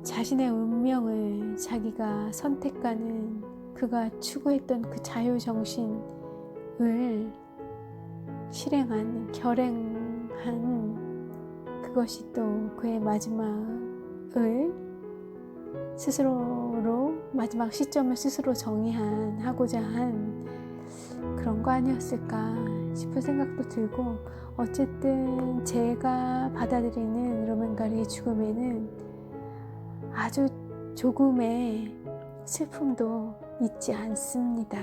자신의 운명을 자기가 선택하는 그가 추구했던 그 자유정신을 실행한, 결행한 그것이 또 그의 마지막을 스스로로 마지막 시점을 스스로 하고자 한 그런 거 아니었을까 싶은 생각도 들고, 어쨌든 제가 받아들이는 로맨가리의 죽음에는 아주 조금의 슬픔도 있지 않습니다.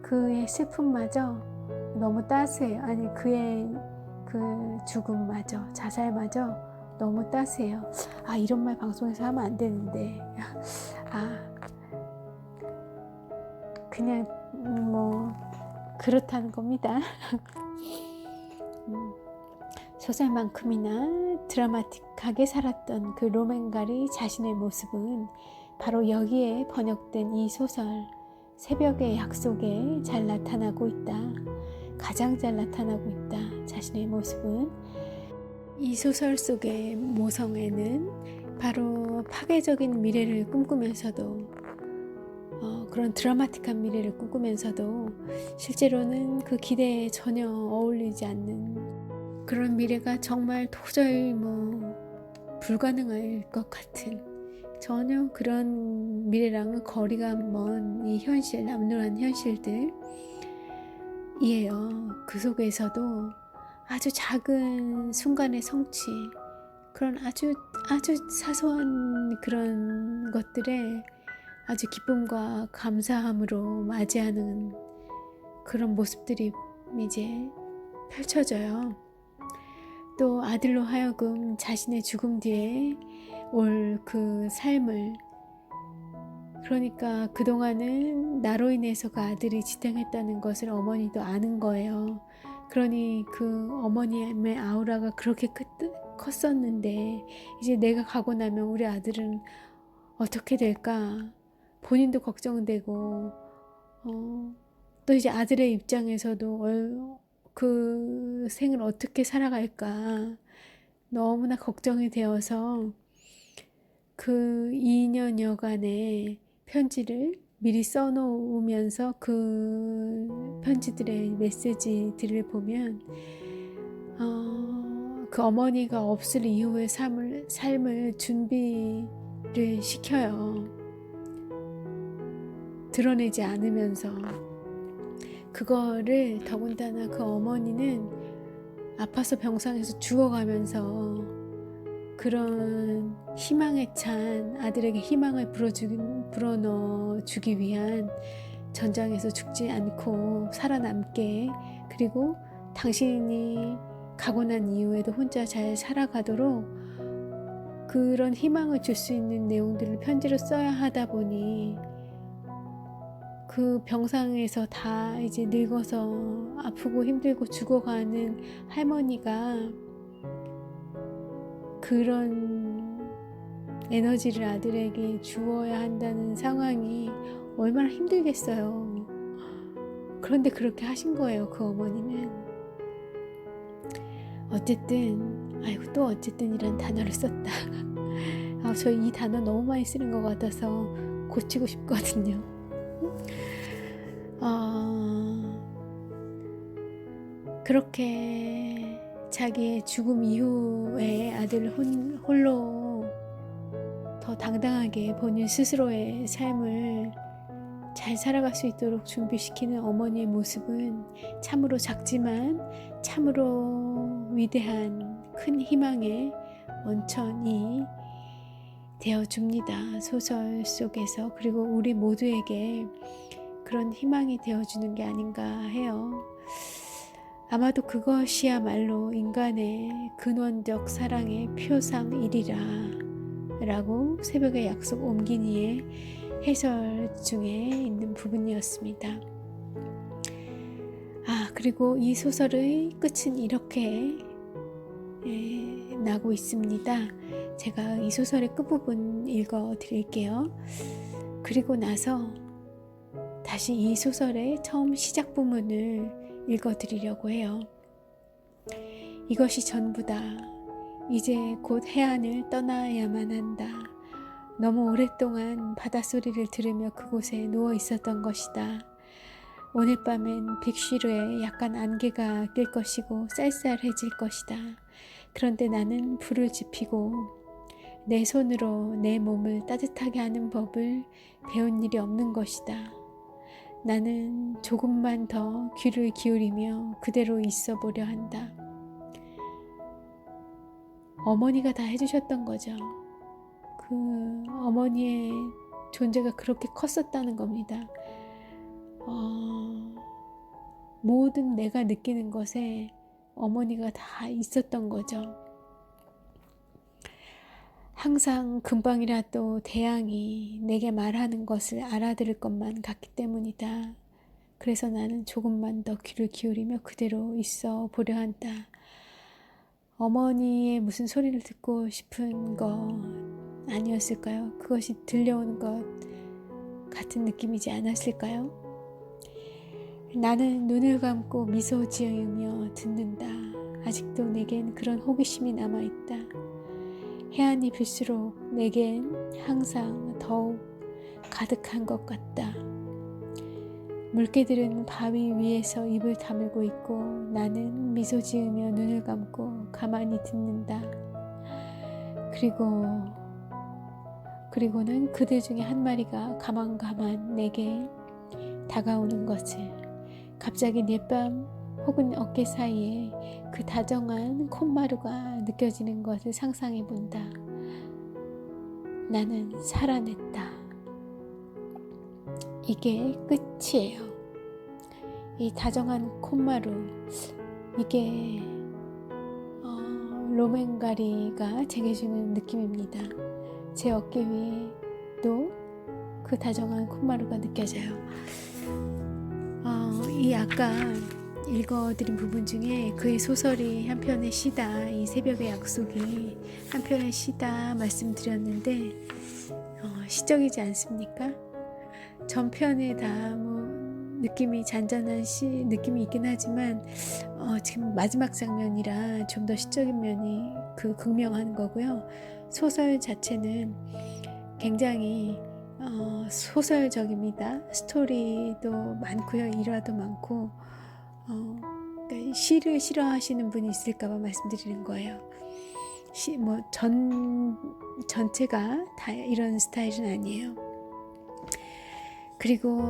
그의 슬픔마저 너무 따스해요. 아니, 그의 그 죽음마저, 자살마저 너무 따스해요. 이런 말 방송에서 하면 안 되는데. 그냥 뭐 그렇다는 겁니다. 소설만큼이나 드라마틱하게 살았던 그 로맨가리 자신의 모습은 바로 여기에 번역된 이 소설 새벽의 약속에 잘 나타나고 있다. 가장 잘 나타나고 있다. 자신의 모습은. 이 소설 속의 모성애는 바로 파괴적인 미래를 꿈꾸면서도 그런 드라마틱한 미래를 꿈꾸면서도 실제로는 그 기대에 전혀 어울리지 않는 그런 미래가 정말 도저히 불가능할 것 같은 전혀 그런 미래랑은 거리가 먼 이 현실, 남루한 현실들이에요. 그 속에서도 아주 작은 순간의 성취, 그런 아주 사소한 그런 것들에 아주 기쁨과 감사함으로 맞이하는 그런 모습들이 이제 펼쳐져요. 또 아들로 하여금 자신의 죽음 뒤에 올 그 삶을, 그러니까 그동안은 나로 인해서 그 아들이 지탱했다는 것을 어머니도 아는 거예요. 그러니 그 어머님의 아우라가 그렇게 컸었는데 이제 내가 가고 나면 우리 아들은 어떻게 될까? 본인도 걱정되고 또 이제 아들의 입장에서도 그 생을 어떻게 살아갈까 너무나 걱정이 되어서 그 2년여간의 편지를 미리 써놓으면서 그 편지들의 메시지들을 보면 그 어머니가 없을 이후의 삶을 준비를 시켜요. 드러내지 않으면서. 그거를 더군다나 그 어머니는 아파서 병상에서 죽어가면서 그런 희망에 찬 아들에게 희망을 불어넣어주기 위한, 전장에서 죽지 않고 살아남게, 그리고 당신이 가고 난 이후에도 혼자 잘 살아가도록 그런 희망을 줄 수 있는 내용들을 편지로 써야 하다 보니 그 병상에서 다 이제 늙어서 아프고 힘들고 죽어가는 할머니가 그런 에너지를 아들에게 주어야 한다는 상황이 얼마나 힘들겠어요. 그런데 그렇게 하신 거예요, 그 어머니는. 어쨌든, 또 어쨌든이란 단어를 썼다. 저 이 단어 너무 많이 쓰는 것 같아서 고치고 싶거든요. 그렇게 자기의 죽음 이후에 아들을 홀로 더 당당하게 본인 스스로의 삶을 잘 살아갈 수 있도록 준비시키는 어머니의 모습은 참으로 작지만 참으로 위대한 큰 희망의 원천이 되어줍니다. 소설 속에서. 그리고 우리 모두에게 그런 희망이 되어주는 게 아닌가 해요. 아마도 그것이야말로 인간의 근원적 사랑의 표상이리라 라고 새벽의 약속 옴기니의 해설 중에 있는 부분이었습니다. 그리고 이 소설의 끝은 이렇게 나고 있습니다. 제가 이 소설의 끝부분 읽어 드릴게요. 그리고 나서 다시 이 소설의 처음 시작 부분을 읽어 드리려고 해요. 이것이 전부다. 이제 곧 해안을 떠나야만 한다. 너무 오랫동안 바닷소리를 들으며 그곳에 누워 있었던 것이다. 오늘 밤엔 빅시르에 약간 안개가 낄 것이고 쌀쌀해질 것이다. 그런데 나는 불을 지피고 내 손으로 내 몸을 따뜻하게 하는 법을 배운 일이 없는 것이다. 나는 조금만 더 귀를 기울이며 그대로 있어 보려 한다. 어머니가 다 해주셨던 거죠. 그 어머니의 존재가 그렇게 컸었다는 겁니다. 모든 내가 느끼는 것에 어머니가 다 있었던 거죠. 항상 금방이라도 태양이 내게 말하는 것을 알아들을 것만 같기 때문이다. 그래서 나는 조금만 더 귀를 기울이며 그대로 있어 보려 한다. 어머니의 무슨 소리를 듣고 싶은 거 아니었을까요? 그것이 들려오는 것 같은 느낌이지 않았을까요? 나는 눈을 감고 미소 지으며 듣는다. 아직도 내겐 그런 호기심이 남아있다. 해안이 빌수록 내겐 항상 더욱 가득한 것 같다. 물개들은 바위 위에서 입을 다물고 있고 나는 미소 지으며 눈을 감고 가만히 듣는다. 그리고는 그들 중에 한 마리가 가만가만 내게 다가오는 것을, 갑자기 내 뺨 혹은 어깨 사이에 그 다정한 콧마루가 느껴지는 것을 상상해 본다. 나는 살아냈다. 이게 끝이에요. 이 다정한 콧마루, 이게 로맨가리가 제게 주는 느낌입니다. 제 어깨 위에도 그 다정한 콧마루가 느껴져요. 이 아까 읽어드린 부분 중에 그의 소설이 한편의 시다, 이 새벽의 약속이 한편의 시다 말씀드렸는데 시적이지 않습니까? 전편에 다 느낌이 잔잔한 느낌이 있긴 하지만 지금 마지막 장면이라 좀 더 시적인 면이 극명한 거고요. 소설 자체는 굉장히 소설적입니다. 스토리도 많고요. 일화도 많고 그러니까 시를 싫어하시는 분이 있을까봐 말씀드리는 거예요. 전체가 다 이런 스타일은 아니에요. 그리고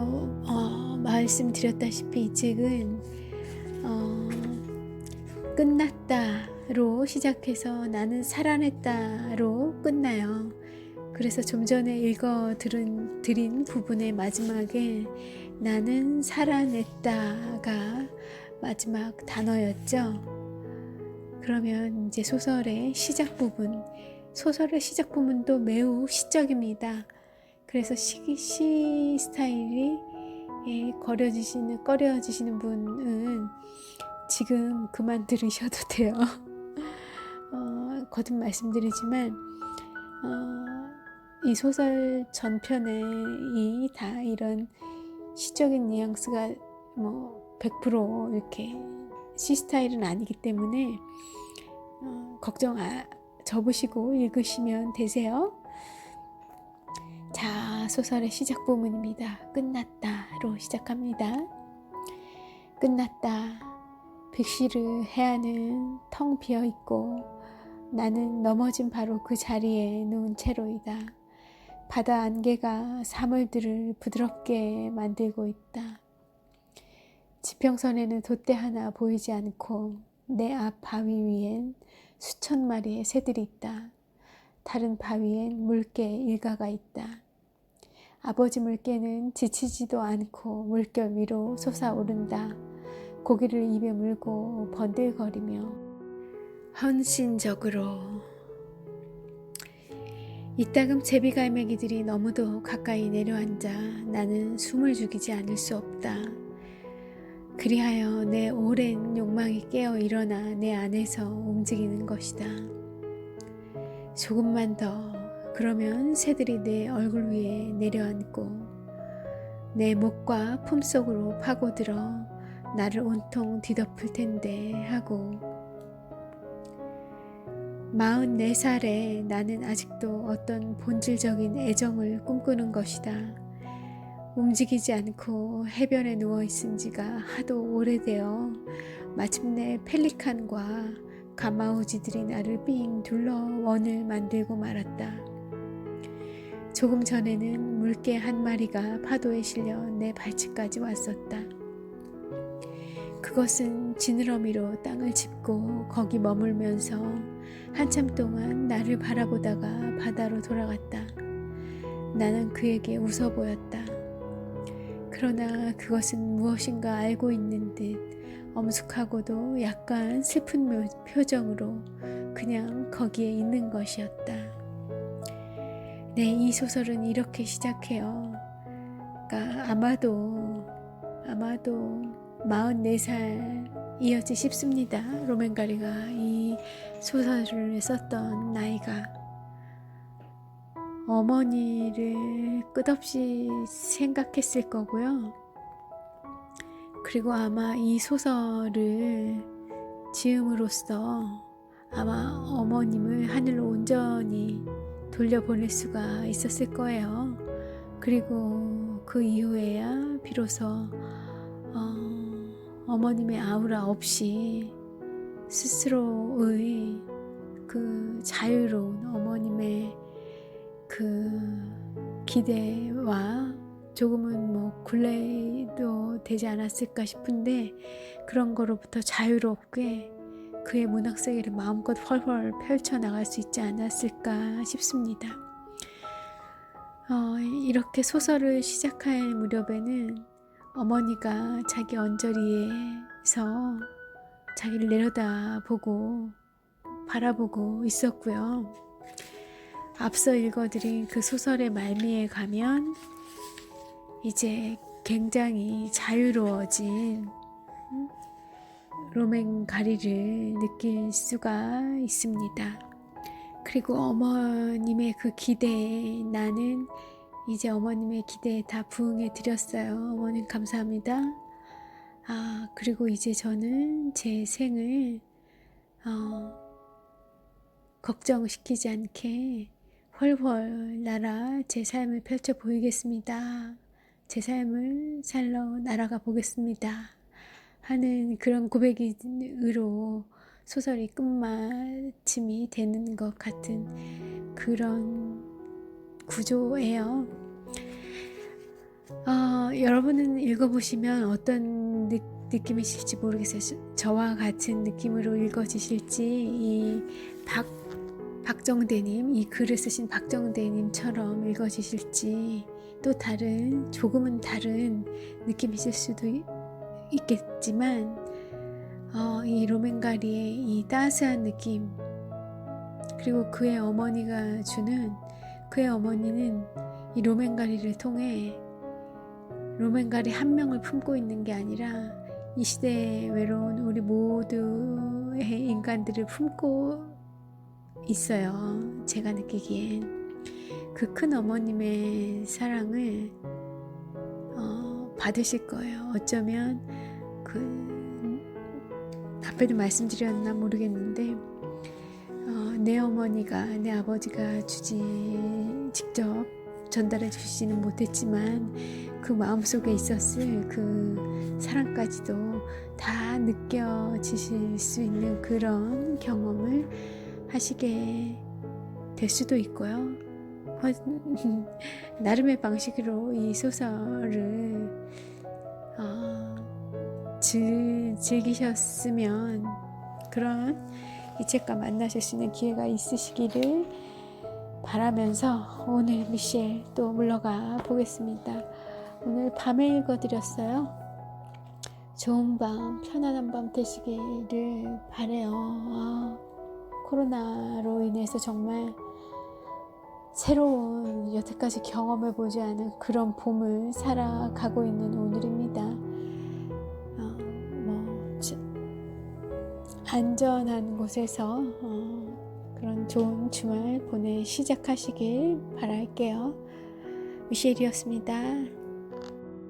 말씀드렸다시피 이 책은 끝났다로 시작해서 나는 살아냈다로 끝나요. 그래서 좀 전에 읽어드린 부분의 마지막에 나는 살아냈다가 마지막 단어였죠. 그러면 이제 소설의 시작 부분도 매우 시적입니다. 그래서 시 스타일이 꺼려지시는 분은 지금 그만 들으셔도 돼요. 거듭 말씀드리지만 이 소설 전편에 다 이런 시적인 뉘앙스가 100% 이렇게 시 스타일은 아니기 때문에 걱정 접으시고 읽으시면 되세요. 자, 소설의 시작 부분입니다. 끝났다로 시작합니다. 끝났다. 빅시르 해안은 텅 비어 있고 나는 넘어진 바로 그 자리에 누운 채로이다. 바다 안개가 사물들을 부드럽게 만들고 있다. 지평선에는 돛대 하나 보이지 않고 내 앞 바위 위엔 수천 마리의 새들이 있다. 다른 바위엔 물개 일가가 있다. 아버지 물개는 지치지도 않고 물결 위로 솟아오른다. 고기를 입에 물고 번들거리며 헌신적으로. 이따금 제비갈매기들이 너무도 가까이 내려앉아 나는 숨을 죽이지 않을 수 없다. 그리하여 내 오랜 욕망이 깨어 일어나 내 안에서 움직이는 것이다. 조금만 더, 그러면 새들이 내 얼굴 위에 내려앉고 내 목과 품속으로 파고들어 나를 온통 뒤덮을 텐데 하고 44살에 나는 아직도 어떤 본질적인 애정을 꿈꾸는 것이다. 움직이지 않고 해변에 누워 있은 지가 하도 오래되어 마침내 펠리칸과 가마우지들이 나를 삥 둘러 원을 만들고 말았다. 조금 전에는 물개 한 마리가 파도에 실려 내 발치까지 왔었다. 그것은 지느러미로 땅을 짚고 거기 머물면서 한참 동안 나를 바라보다가 바다로 돌아갔다. 나는 그에게 웃어 보였다. 그러나 그것은 무엇인가 알고 있는 듯 엄숙하고도 약간 슬픈 표정으로 그냥 거기에 있는 것이었다. 네, 이 소설은 이렇게 시작해요. 그러니까 아마도 44살이었지 싶습니다. 로맨가리가 이 소설을 썼던 나이가. 어머니를 끝없이 생각했을 거고요. 그리고 아마 이 소설을 지음으로써 아마 어머님을 하늘로 온전히 돌려보낼 수가 있었을 거예요. 그리고 그 이후에야 비로소 어머님의 아우라 없이 스스로의 그 자유로운 어머님의 그 기대와 조금은 뭐 굴레도 되지 않았을까 싶은데 그런 거로부터 자유롭게 그의 문학 세계를 마음껏 훨훨 펼쳐나갈 수 있지 않았을까 싶습니다. 이렇게 소설을 시작할 무렵에는 어머니가 자기 언저리에서 자기를 내려다보고 바라보고 있었고요. 앞서 읽어드린 그 소설의 말미에 가면 이제 굉장히 자유로워진 로맨가리를 느낄 수가 있습니다. 그리고 어머님의 그 기대에 나는 이제 어머님의 기대에 다 부응해 드렸어요. 어머님 감사합니다. 그리고 이제 저는 제 생을 걱정시키지 않게 훨훨 날아 제 삶을 펼쳐 보이겠습니다. 제 삶을 살러 날아가 보겠습니다. 하는 그런 고백으로 소설이 끝마침이 되는 것 같은 그런 구조예요. 여러분은 읽어보시면 어떤 느낌이실지 모르겠어요. 저와 같은 느낌으로 읽어지실지 이 박정대님, 이 글을 쓰신 박정대님처럼 읽어지실지 또 조금은 다른 느낌이실 수도 있겠지만 이 로맨가리의 이 따스한 느낌 그리고 그의 어머니가 주는 그의 어머니는 이 로맨가리를 통해 로맨가리 한 명을 품고 있는 게 아니라 이 시대에 외로운 우리 모두의 인간들을 품고 있어요. 제가 느끼기엔 그 큰 어머님의 사랑을 받으실 거예요. 어쩌면 앞에도 말씀드렸나 모르겠는데 내 어머니가 내 아버지가 직접 전달해 주시지는 못했지만 그 마음속에 있었을 그 사랑까지도 다 느껴지실 수 있는 그런 경험을 하시게 될 수도 있고요. 나름의 방식으로 이 소설을 즐기셨으면 그런 이 책과 만나실 수 있는 기회가 있으시기를 바라면서 오늘 미셸 또 물러가 보겠습니다. 오늘 밤에 읽어드렸어요. 좋은 밤, 편안한 밤 되시기를 바래요. 코로나로 인해서 정말 새로운 여태까지 경험해보지 않은 그런 봄을 살아가고 있는 오늘입니다. 안전한 곳에서 그런 좋은 주말 시작하시길 바랄게요. 미셸이었습니다.